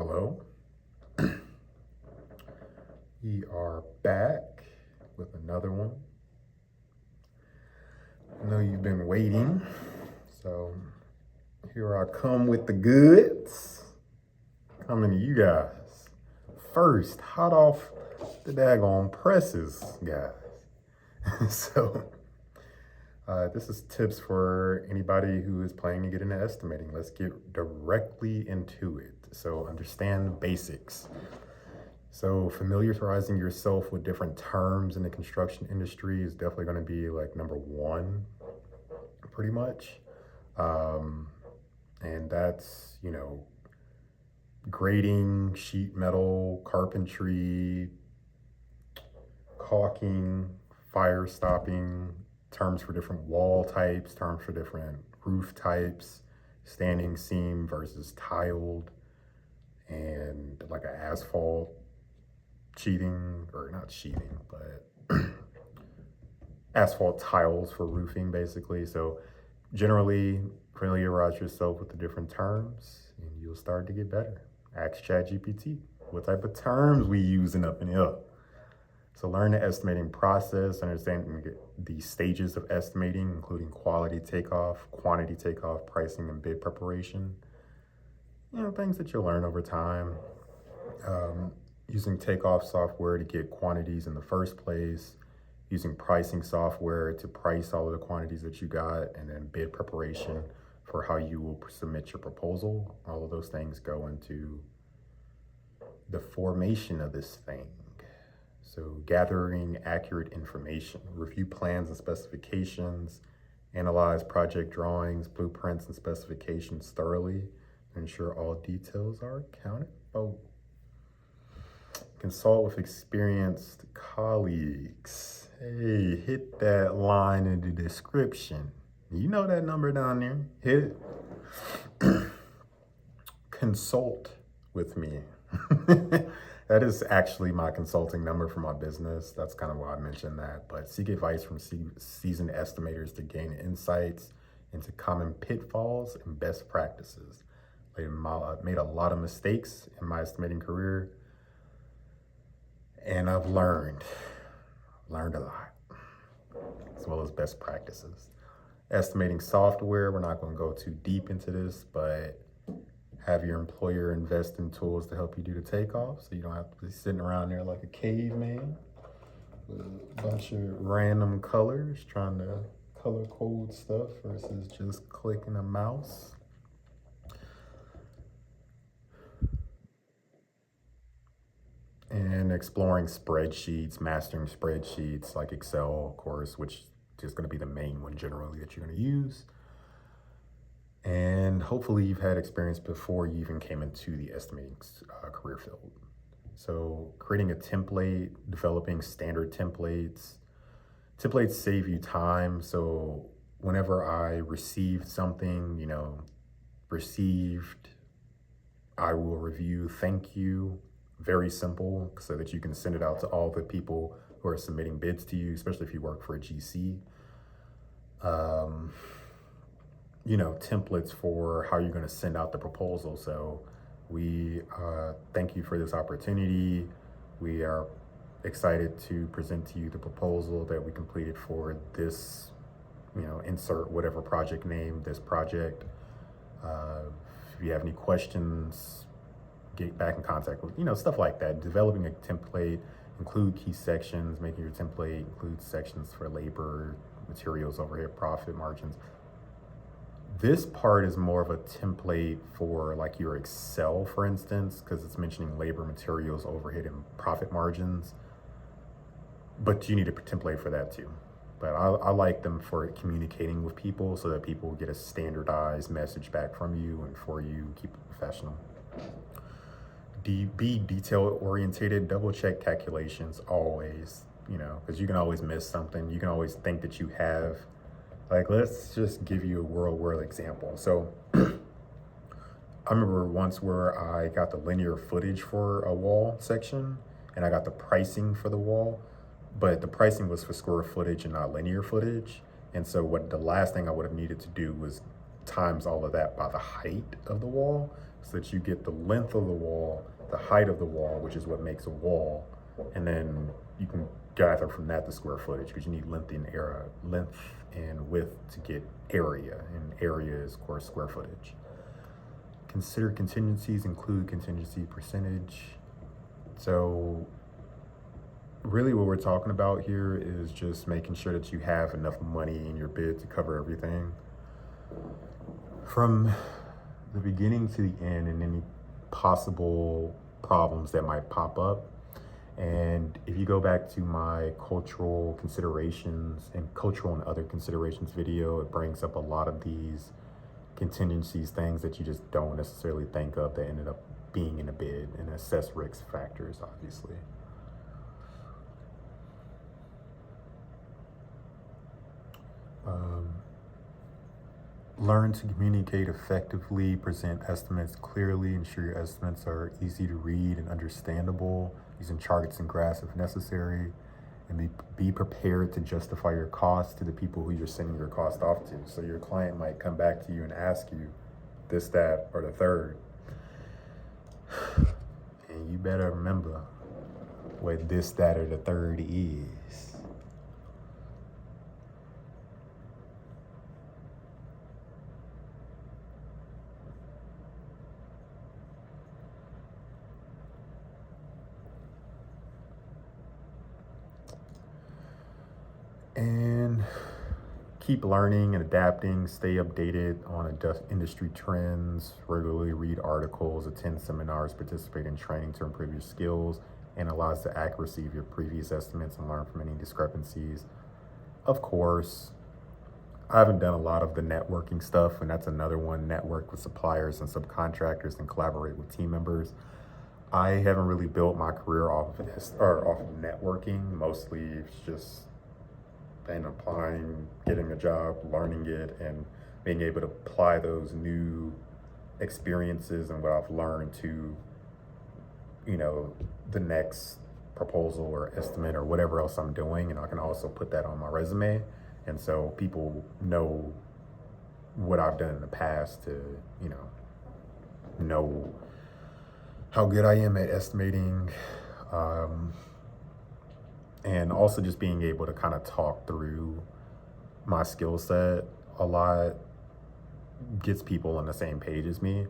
Hello. We are back with another one. I know you've been waiting, so here I come with the goods. Coming to you guys. First, hot off the daggone presses, guys. This is tips for anybody who is planning to get into estimating. Let's get directly into it. So understand the basics. So familiarizing yourself with different terms in the construction industry is definitely going to be like number one, pretty much. And that's, grading, sheet metal, carpentry, caulking, fire stopping, terms for different wall types, terms for different roof types, standing seam versus tiled, and like an asphalt sheeting, or not sheeting, but asphalt tiles for roofing, basically. So generally familiarize yourself with the different terms and you'll start to get better. Ask ChatGPT what type of terms we using up in here. So learn the estimating process, understanding the stages of estimating, including quality takeoff, quantity takeoff, pricing, and bid preparation. Things that you'll learn over time. Using takeoff software to get quantities in the first place, using pricing software to price all of the quantities that you got, and then bid preparation for how you will submit your proposal. All of those things go into the formation of this thing. So gathering accurate information, review plans and specifications, analyze project drawings, blueprints, and specifications thoroughly to ensure all details are accounted for. Consult with experienced colleagues. Hey, hit that line in the description. You know that number down there. Hit it. Consult with me. That is actually my consulting number for my business. That's kind of why I mentioned that. But seek advice from seasoned estimators to gain insights into common pitfalls and best practices. I made a lot of mistakes in my estimating career, and I've learned a lot, as well as best practices. Estimating software, we're not going to go too deep into this, but have your employer invest in tools to help you do the takeoff, so you don't have to be sitting around there like a caveman with a bunch of random colors trying to color code stuff versus just clicking a mouse. And exploring spreadsheets, mastering spreadsheets like Excel, of course, which is going to be the main one generally that you're going to use. And hopefully you've had experience before you even came into the estimating career field. So creating a template, developing standard templates. Templates save you time. So whenever I received something, received, I will review, thank you. Very simple, so that you can send it out to all the people who are submitting bids to you, especially if you work for a GC. Templates for how you're going to send out the proposal. So we thank you for this opportunity. We are excited to present to you the proposal that we completed for this, insert whatever project name, this project. If you have any questions, get back in contact with, stuff like that. Developing a template, include key sections, making your template include sections for labor, materials, overhead, profit margins. This part is more of a template for like your Excel, for instance, because it's mentioning labor, materials, overhead, and profit margins. But you need a template for that too. But I like them for communicating with people so that people get a standardized message back from you and for you, keep it professional. Be detail orientated, double check calculations always, because you can always miss something. You can always think that you have, like, let's just give you a real world example. So I remember once where I got the linear footage for a wall section and I got the pricing for the wall, but the pricing was for square footage and not linear footage. And so the last thing I would have needed to do was times all of that by the height of the wall. so that you get the length of the wall, the height of the wall, which is what makes a wall, and then you can gather from that the square footage, because you need length and width to get area, and area is of course square footage. Consider contingencies, include contingency percentage. So really what we're talking about here is just making sure that you have enough money in your bid to cover everything from the beginning to the end, and any possible problems that might pop up. And if you go back to my cultural considerations and cultural and other considerations video, it brings up a lot of these contingencies, things that you just don't necessarily think of that ended up being in a bid, and assess risk factors, obviously. Learn to communicate effectively, present estimates clearly, ensure your estimates are easy to read and understandable, using charts and graphs if necessary, and be prepared to justify your costs to the people who you're sending your cost off to. So your client might come back to you and ask you this, that, or the third. And you better remember what this, that, or the third is. And keep learning and adapting, stay updated on industry trends, regularly read articles, attend seminars, participate in training to improve your skills, analyze the accuracy of your previous estimates, and learn from any discrepancies. Of course, I haven't done a lot of the networking stuff, and that's another one: network with suppliers and subcontractors and collaborate with team members. I haven't really built my career off of this, or off of networking. Mostly it's just and applying, getting a job, learning it, and being able to apply those new experiences and what I've learned to, the next proposal or estimate or whatever else I'm doing. And I can also put that on my resume. And so people know what I've done in the past to, know how good I am at estimating. And also just being able to kind of talk through my skill set a lot gets people on the same page as me.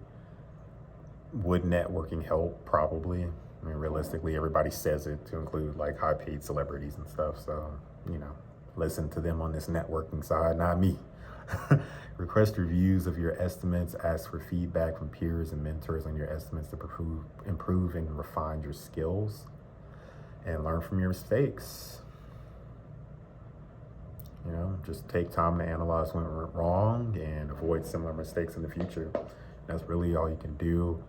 Would networking help? Probably. I mean, realistically, everybody says it, to include like high paid celebrities and stuff. So, listen to them on this networking side, not me. Request reviews of your estimates, ask for feedback from peers and mentors on your estimates to improve and refine your skills. And learn from your mistakes. Just take time to analyze what went wrong and avoid similar mistakes in the future. That's really all you can do.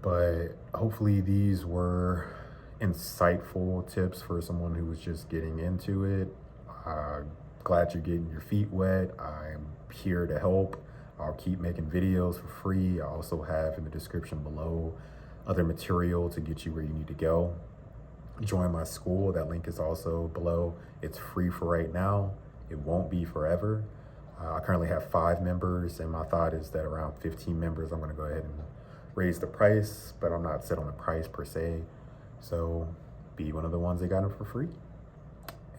But hopefully these were insightful tips for someone who was just getting into it. Glad you're getting your feet wet. I'm here to help. I'll keep making videos for free. I also have in the description below other material to get you where you need to go. Join my school. That link is also below. It's free for right now. It won't be forever. I currently have 5 members, and my thought is that around 15 members, I'm going to go ahead and raise the price, but I'm not set on the price per se. So be one of the ones that got it for free.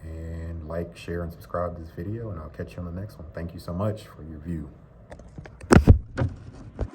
And like, share, and subscribe to this video, and I'll catch you on the next one. Thank you so much for your view.